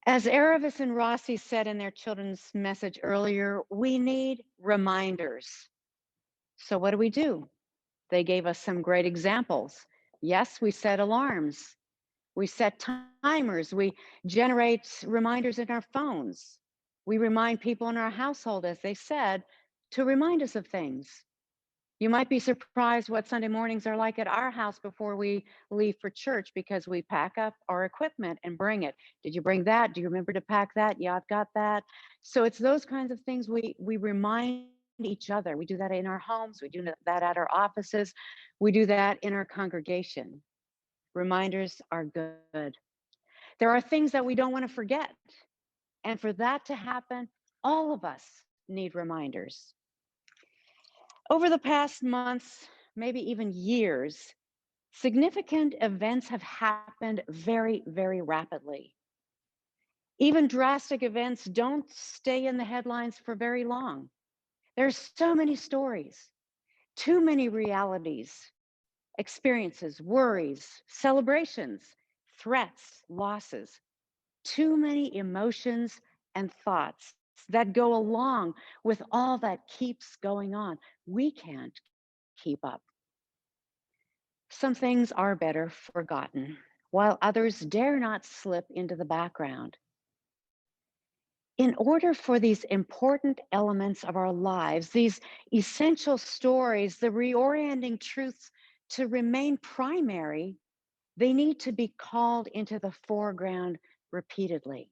As Aravis and Rossi said in their children's message earlier, we need reminders. So what do? They gave us some great examples. Yes, we set alarms. We set timers. We generate reminders in our phones. We remind people in our household, as they said, to remind us of things. You might be surprised what Sunday mornings are like at our house before we leave for church because we pack up our equipment and bring it. Did you bring that? Do you remember to pack that? Yeah, I've got that. So it's those kinds of things we remind each other. We do that in our homes, we do that at our offices, we do that in our congregation. Reminders are good. There are things that we don't want to forget. And for that to happen, all of us need reminders. Over the past months, maybe even years, significant events have happened very, very rapidly. Even drastic events don't stay in the headlines for very long. There's so many stories, too many realities, experiences, worries, celebrations, threats, losses, too many emotions and thoughts that go along with all that keeps going on. We can't keep up. Some things are better forgotten, while others dare not slip into the background. In order for these important elements of our lives, these essential stories, the reorienting truths to remain primary, they need to be called into the foreground repeatedly.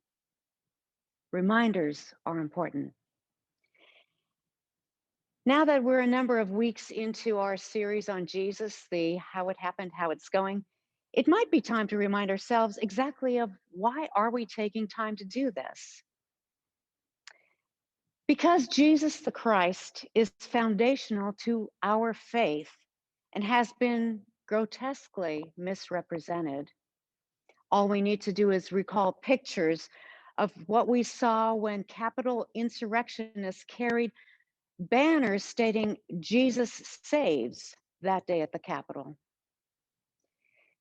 Reminders are important. Now that we're a number of weeks into our series on Jesus, the how it happened, how it's going, it might be time to remind ourselves exactly of why are we taking time to do this? Because Jesus the Christ is foundational to our faith and has been grotesquely misrepresented. All we need to do is recall pictures of what we saw when Capitol insurrectionists carried banners stating Jesus saves that day at the Capitol.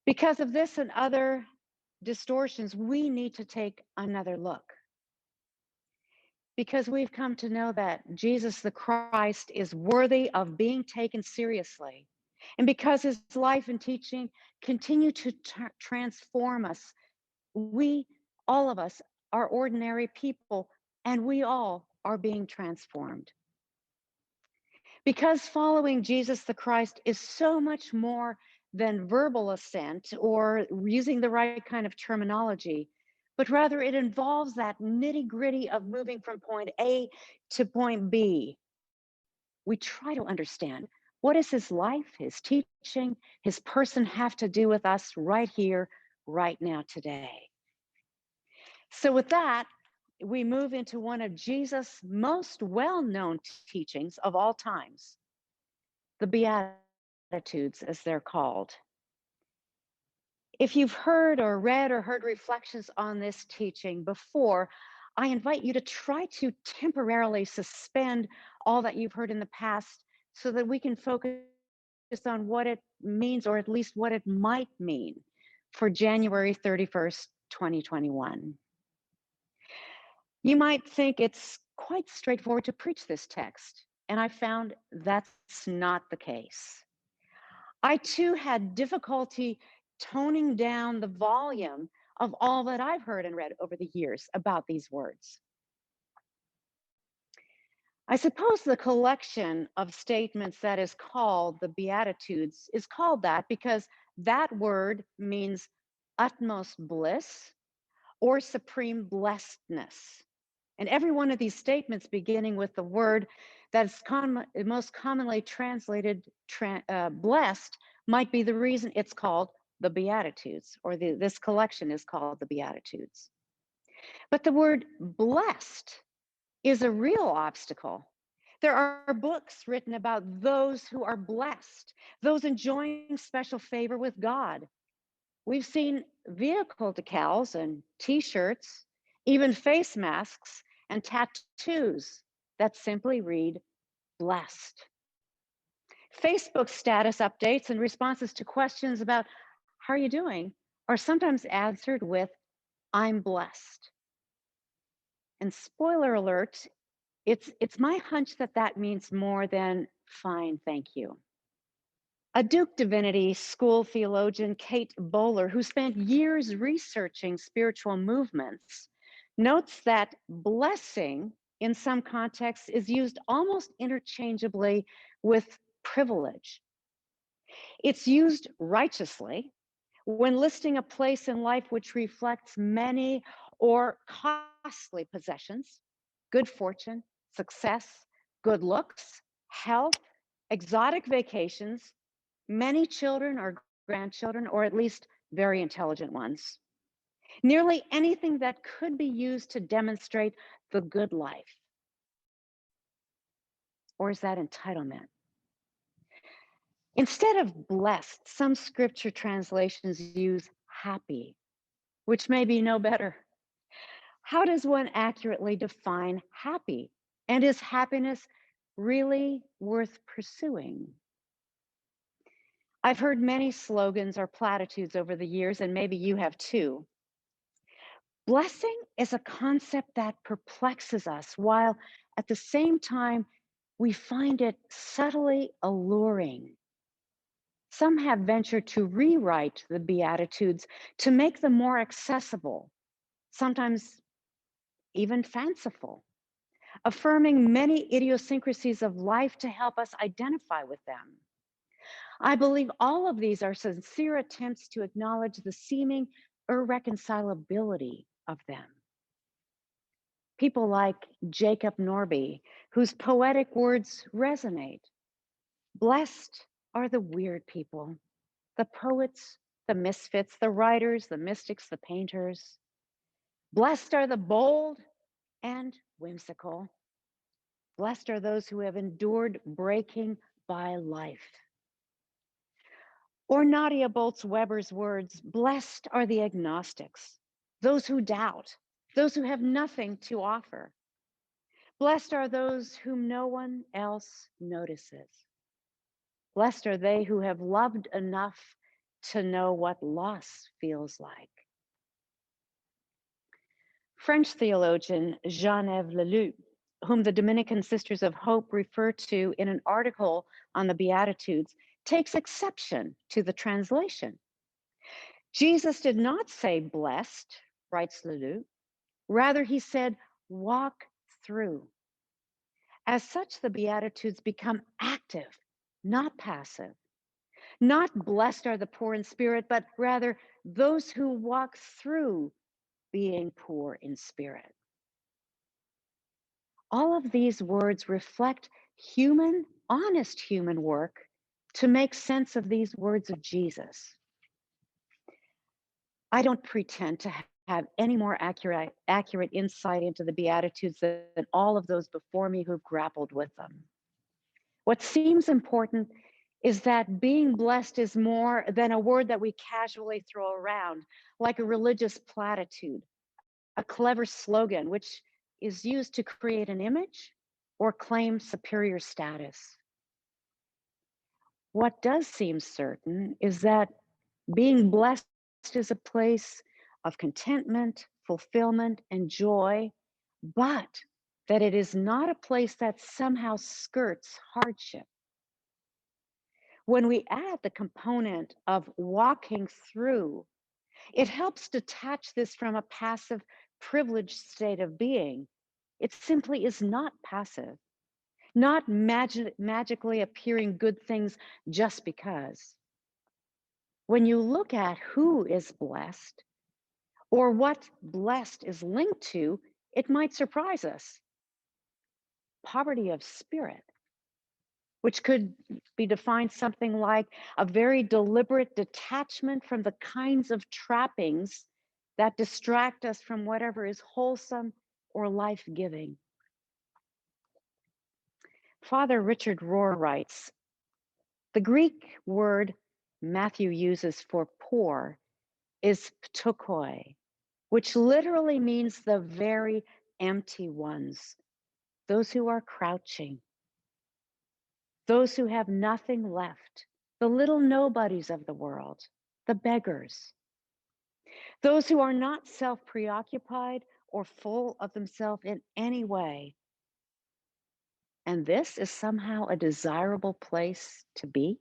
Because of this and other distortions, we need to take another look. Because we've come to know that Jesus the Christ is worthy of being taken seriously. And because his life and teaching continue to transform us, we, all of us, are ordinary people, and we all are being transformed. Because following Jesus the Christ is so much more than verbal assent or using the right kind of terminology, but rather it involves that nitty gritty of moving from point A to point B. We try to understand what does his life, his teaching, his person have to do with us right here, right now, today. So with that, we move into one of Jesus' most well-known teachings of all times, the Beatitudes, as they're called. If you've heard or read or heard reflections on this teaching before, I invite you to try to temporarily suspend all that you've heard in the past so that we can focus on what it means, or at least what it might mean for January 31st, 2021. You might think it's quite straightforward to preach this text, and I found that's not the case. I too had difficulty toning down the volume of all that I've heard and read over the years about these words. I suppose the collection of statements that is called the Beatitudes is called that because that word means utmost bliss or supreme blessedness. And every one of these statements beginning with the word that's most commonly translated blessed might be the reason it's called the Beatitudes, or this collection is called the Beatitudes. But the word blessed is a real obstacle. There are books written about those who are blessed, those enjoying special favor with God. We've seen vehicle decals and t-shirts, even face masks and tattoos that simply read blessed. Facebook status updates and responses to questions about how are you doing are sometimes answered with I'm blessed. And spoiler alert, it's my hunch that that means more than fine, thank you. A Duke Divinity School theologian, Kate Bowler, who spent years researching spiritual movements, notes that blessing in some contexts is used almost interchangeably with privilege. It's used righteously when listing a place in life which reflects many or costly possessions, good fortune, success, good looks, health, exotic vacations, many children or grandchildren, or at least very intelligent ones. Nearly anything that could be used to demonstrate the good life. Or is that entitlement? Instead of blessed, some scripture translations use happy, which may be no better. How does one accurately define happy? And is happiness really worth pursuing? I've heard many slogans or platitudes over the years, and maybe you have too. Blessing is a concept that perplexes us, while at the same time, we find it subtly alluring. Some have ventured to rewrite the Beatitudes to make them more accessible, sometimes even fanciful, affirming many idiosyncrasies of life to help us identify with them. I believe all of these are sincere attempts to acknowledge the seeming irreconcilability of them. People like Jacob Norby, whose poetic words resonate. Blessed are the weird people, the poets, the misfits, the writers, the mystics, the painters. Blessed are the bold and whimsical. Blessed are those who have endured breaking by life. Or Nadia Bolz-Weber's words, blessed are the agnostics, those who doubt, those who have nothing to offer. Blessed are those whom no one else notices. Blessed are they who have loved enough to know what loss feels like. French theologian Jean-Yves Leloup, whom the Dominican Sisters of Hope refer to in an article on the Beatitudes, takes exception to the translation. Jesus did not say blessed, writes Leloup. Rather, he said, walk through. As such, the Beatitudes become active, not passive. Not blessed are the poor in spirit, but rather those who walk through being poor in spirit. All of these words reflect human, honest human work to make sense of these words of Jesus. I don't pretend to have any more accurate insight into the Beatitudes than all of those before me who've grappled with them. What seems important is that being blessed is more than a word that we casually throw around, like a religious platitude, a clever slogan, which is used to create an image or claim superior status. What does seem certain is that being blessed is a place of contentment, fulfillment, and joy, but that it is not a place that somehow skirts hardship. When we add the component of walking through, it helps detach this from a passive, privileged state of being. It simply is not passive, not magically appearing good things just because. When you look at who is blessed or what blessed is linked to, it might surprise us. Poverty of spirit, which could be defined something like a very deliberate detachment from the kinds of trappings that distract us from whatever is wholesome or life-giving. Father Richard Rohr writes, the Greek word Matthew uses for poor is ptokoi, which literally means the very empty ones, those who are crouching, those who have nothing left, the little nobodies of the world, the beggars, those who are not self-preoccupied or full of themselves in any way. And this is somehow a desirable place to be.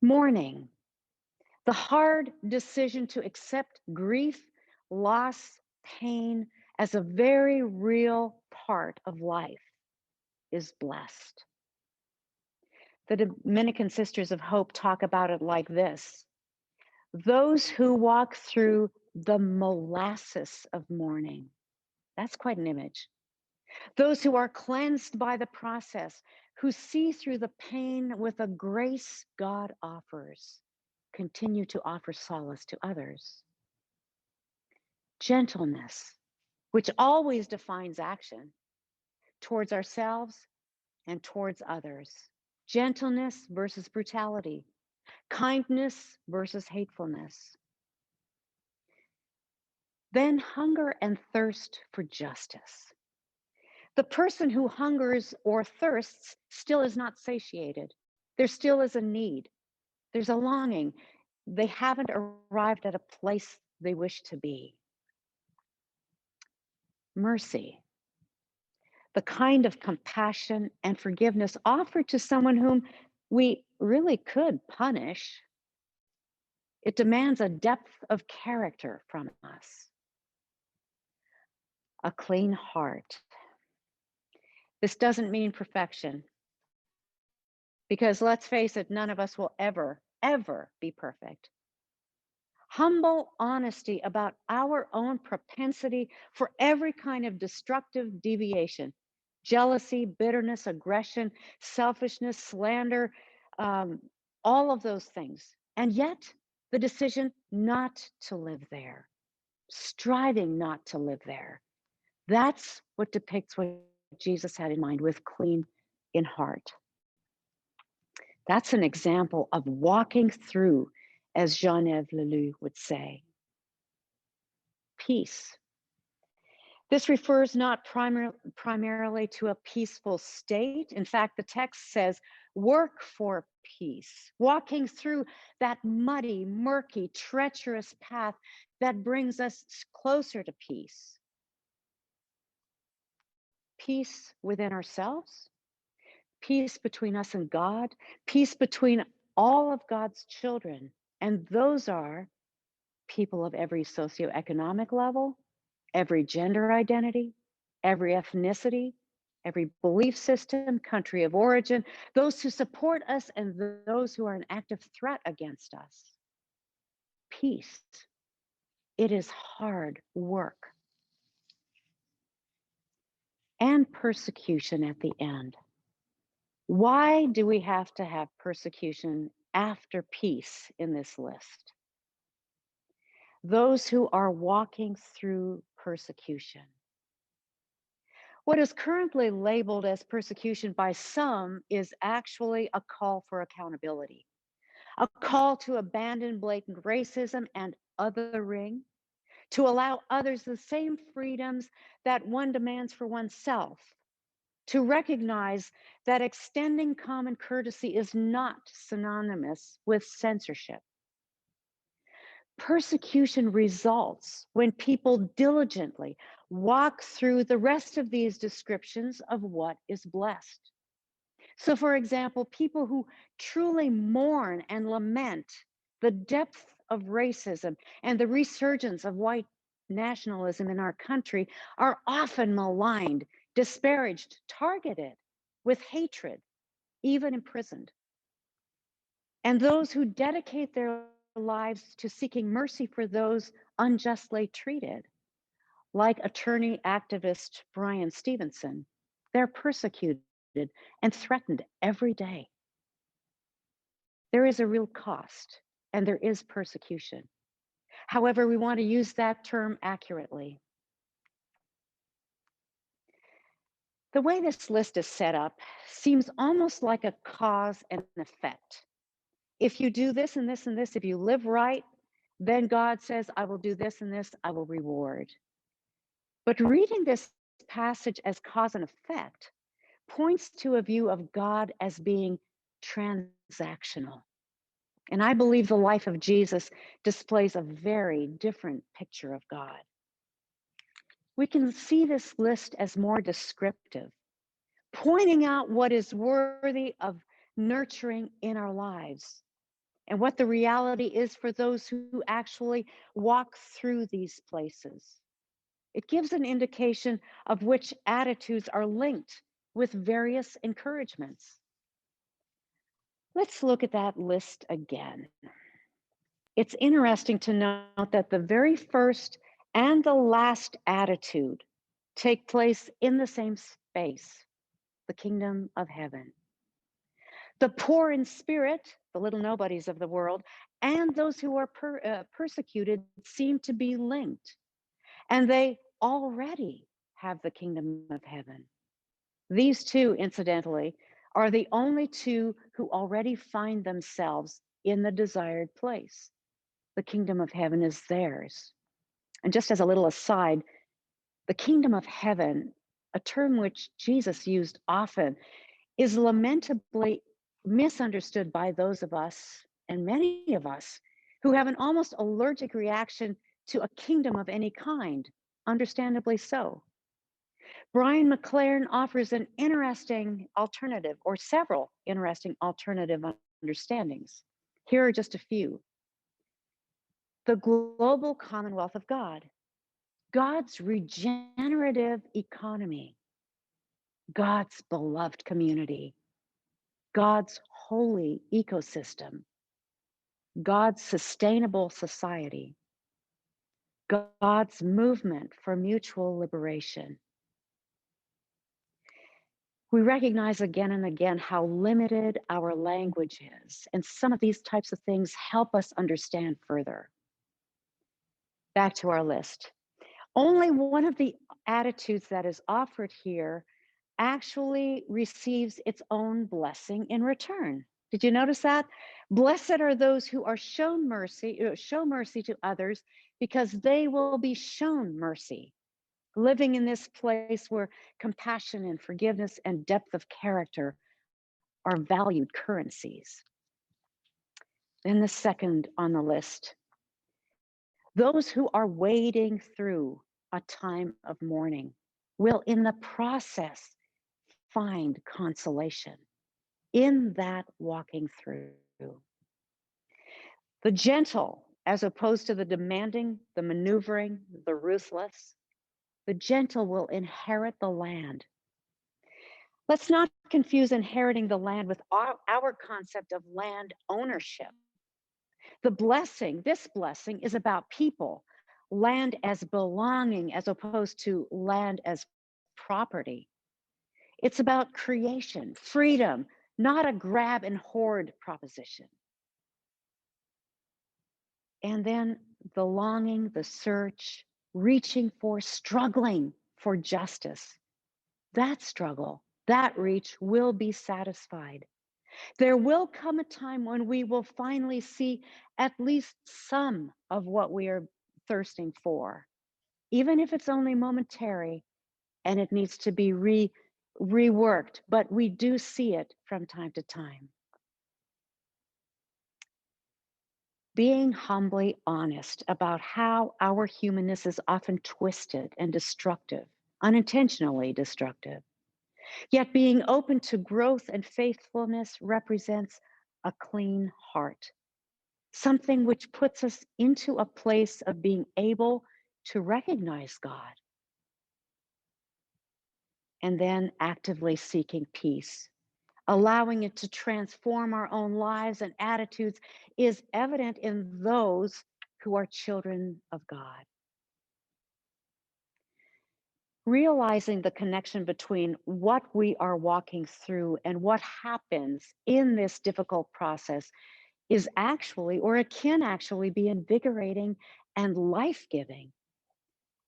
Mourning, the hard decision to accept grief, loss, pain as a very real part of life, is blessed. The Dominican Sisters of Hope talk about it like this: those who walk through the molasses of mourning, that's quite an image. Those who are cleansed by the process, who see through the pain with a grace God offers, continue to offer solace to others. Gentleness, which always defines action towards ourselves and towards others. Gentleness versus brutality, kindness versus hatefulness. Then hunger and thirst for justice. The person who hungers or thirsts still is not satiated. There still is a need. There's a longing. They haven't arrived at a place they wish to be. Mercy, the kind of compassion and forgiveness offered to someone whom we really could punish. It demands a depth of character from us. A clean heart. This doesn't mean perfection, because let's face it, none of us will ever be perfect. Humble honesty about our own propensity for every kind of destructive deviation: jealousy, bitterness, aggression, selfishness, slander, all of those things. And yet, the decision not to live there, striving not to live there. That's what depicts what Jesus had in mind with clean in heart. That's an example of walking through, as Jean-Yves Lelou would say. Peace. This refers not primarily to a peaceful state. In fact, the text says, work for peace, walking through that muddy, murky, treacherous path that brings us closer to peace. Peace within ourselves, peace between us and God, peace between all of God's children. And those are people of every socioeconomic level, every gender identity, every ethnicity, every belief system, country of origin, those who support us and those who are an active threat against us. Peace. It is hard work. And persecution at the end. Why do we have to have persecution after peace in this list? Those who are walking through persecution. What is currently labeled as persecution by some is actually a call for accountability, a call to abandon blatant racism and othering, to allow others the same freedoms that one demands for oneself, to recognize that extending common courtesy is not synonymous with censorship. Persecution results when people diligently walk through the rest of these descriptions of what is blessed. So, for example, people who truly mourn and lament the depth of racism and the resurgence of white nationalism in our country are often maligned, disparaged, targeted with hatred, even imprisoned. And those who dedicate their lives to seeking mercy for those unjustly treated, like attorney activist Brian Stevenson, they're persecuted and threatened every day. There is a real cost and there is persecution. However, we want to use that term accurately. The way this list is set up seems almost like a cause and effect. If you do this and this and this, if you live right, then God says, I will do this and this, I will reward. But reading this passage as cause and effect points to a view of God as being transactional. And I believe the life of Jesus displays a very different picture of God. We can see this list as more descriptive, pointing out what is worthy of nurturing in our lives and what the reality is for those who actually walk through these places. It gives an indication of which attitudes are linked with various encouragements. Let's look at that list again. It's interesting to note that the very first and the last attitude take place in the same space, the kingdom of heaven. The poor in spirit, the little nobodies of the world, and those who are persecuted seem to be linked, and they already have the kingdom of heaven. These two, incidentally, are the only two who already find themselves in the desired place. The kingdom of heaven is theirs. And just as a little aside, the kingdom of heaven, a term which Jesus used often, is lamentably misunderstood by those of us, and many of us, who have an almost allergic reaction to a kingdom of any kind, understandably so. Brian McLaren offers an interesting alternative, or several interesting alternative understandings. Here are just a few. The global commonwealth of God, God's regenerative economy, God's beloved community, God's holy ecosystem, God's sustainable society, God's movement for mutual liberation. We recognize again and again how limited our language is, and some of these types of things help us understand further. Back to our list. Only one of the attitudes that is offered here actually receives its own blessing in return. Did you notice that? Blessed are those who are shown mercy, show mercy to others, because they will be shown mercy. Living in this place where compassion and forgiveness and depth of character are valued currencies. Then the second on the list, those who are wading through a time of mourning will in the process find consolation in that walking through. The gentle, as opposed to the demanding, the maneuvering, the ruthless, the gentle will inherit the land. Let's not confuse inheriting the land with our concept of land ownership. The blessing, this blessing, is about people, land as belonging as opposed to land as property. It's about creation, freedom, not a grab and hoard proposition. And then the longing, the search, reaching for, struggling for justice. That struggle, that reach will be satisfied. There will come a time when we will finally see at least some of what we are thirsting for, even if it's only momentary and it needs to be reworked, but we do see it from time to time. Being humbly honest about how our humanness is often twisted and destructive, unintentionally destructive. Yet being open to growth and faithfulness represents a clean heart, something which puts us into a place of being able to recognize God and then actively seeking peace. Allowing it to transform our own lives and attitudes is evident in those who are children of God. Realizing the connection between what we are walking through and what happens in this difficult process is actually, or it can actually be invigorating and life-giving.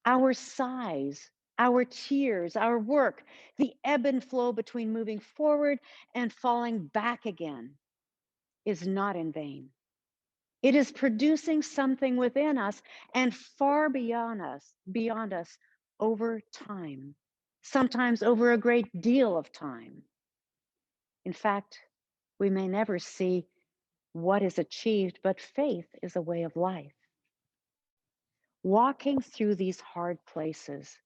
Our sighs, our tears, our work, the ebb and flow between moving forward and falling back again is not in vain. It is producing something within us and far beyond us over time, sometimes over a great deal of time. In fact, we may never see what is achieved, but faith is a way of life. Walking through these hard places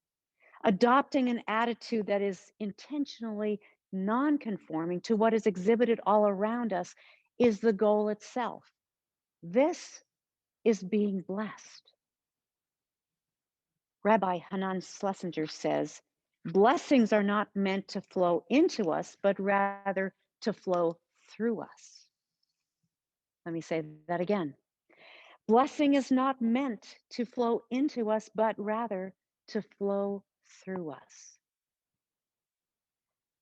Adopting an attitude that is intentionally non-conforming to what is exhibited all around us is the goal itself. This is being blessed. Rabbi Hanan Schlesinger says, blessings are not meant to flow into us, but rather to flow through us. Let me say that again. Blessing is not meant to flow into us, but rather to flow through us.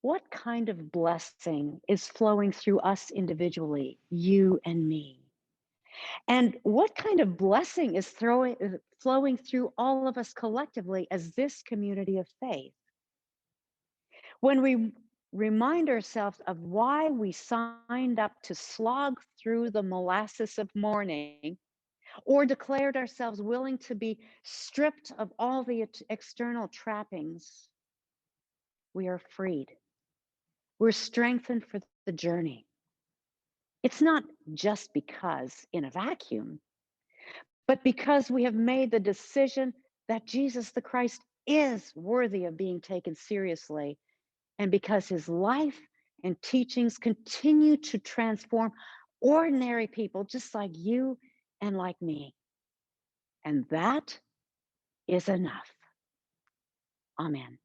What kind of blessing is flowing through us individually, you and me? And what kind of blessing is flowing through all of us collectively as this community of faith? When we remind ourselves of why we signed up to slog through the molasses of mourning, or declared ourselves willing to be stripped of all the external trappings, we are freed. We're strengthened for the journey. It's not just because in a vacuum, but because we have made the decision that Jesus the Christ is worthy of being taken seriously, and because his life and teachings continue to transform ordinary people just like you and like me. And that is enough. Amen.